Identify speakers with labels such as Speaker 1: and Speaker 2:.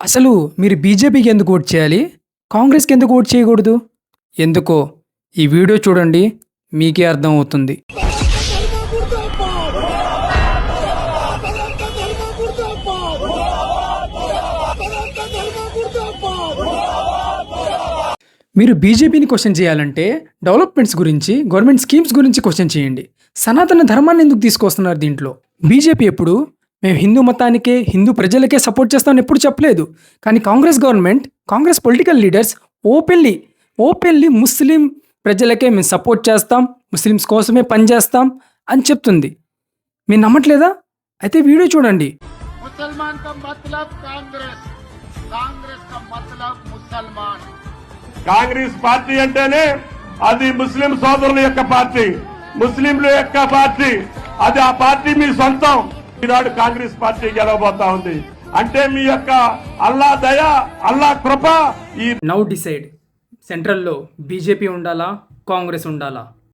Speaker 1: అసలు మీరు బీజేపీకి ఎందుకు ఓట్ చేయాలి? కాంగ్రెస్‌కి ఎందుకు ఓట్ చేయకూడదు? ఎందుకో ఈ వీడియో చూడండి మీకే అర్థమవుతుంది. మీరు బీజేపీని క్వశ్చన్ చేయాలంటే డెవలప్మెంట్స్ గురించి, గవర్నమెంట్ స్కీమ్స్ గురించి క్వశ్చన్ చేయండి. సనాతన ధర్మాన్ని ఎందుకు తీసుకొస్తున్నారు దీంట్లో? బీజేపీ ఎప్పుడు మేము హిందూ మతానికే, హిందూ ప్రజలకే సపోర్ట్ చేస్తామని ఎప్పుడు చెప్పలేదు. కానీ Congress government, Congress political leaders openly Muslim ప్రజలకే మేము సపోర్ట్ చేస్తాం, ముస్లిమ్స్ కోసమే పనిచేస్తాం అని చెప్తుంది. మీరు నమ్మట్లేదా? అయితే వీడియో చూడండి.
Speaker 2: मुसलमान का मतलब कांग्रेस, कांग्रेस का मतलब मुसलमान.
Speaker 3: కాంగ్రెస్ పార్టీ అంటేనే అది ముస్లిం సోదరుల యొక్క పార్టీ, ముస్లింల యొక్క పార్టీ. అది ఆ పార్టీ మీ సొంతం. ఈనాడు కాంగ్రెస్ పార్టీ గెలవబోతా ఉంది అంటే మీ యొక్క అల్లా దయ, అల్లా కృప.
Speaker 1: నౌ డిసైడ్, సెంట్రల్లో బీజేపీ ఉండాలా, కాంగ్రెస్ ఉండాలా?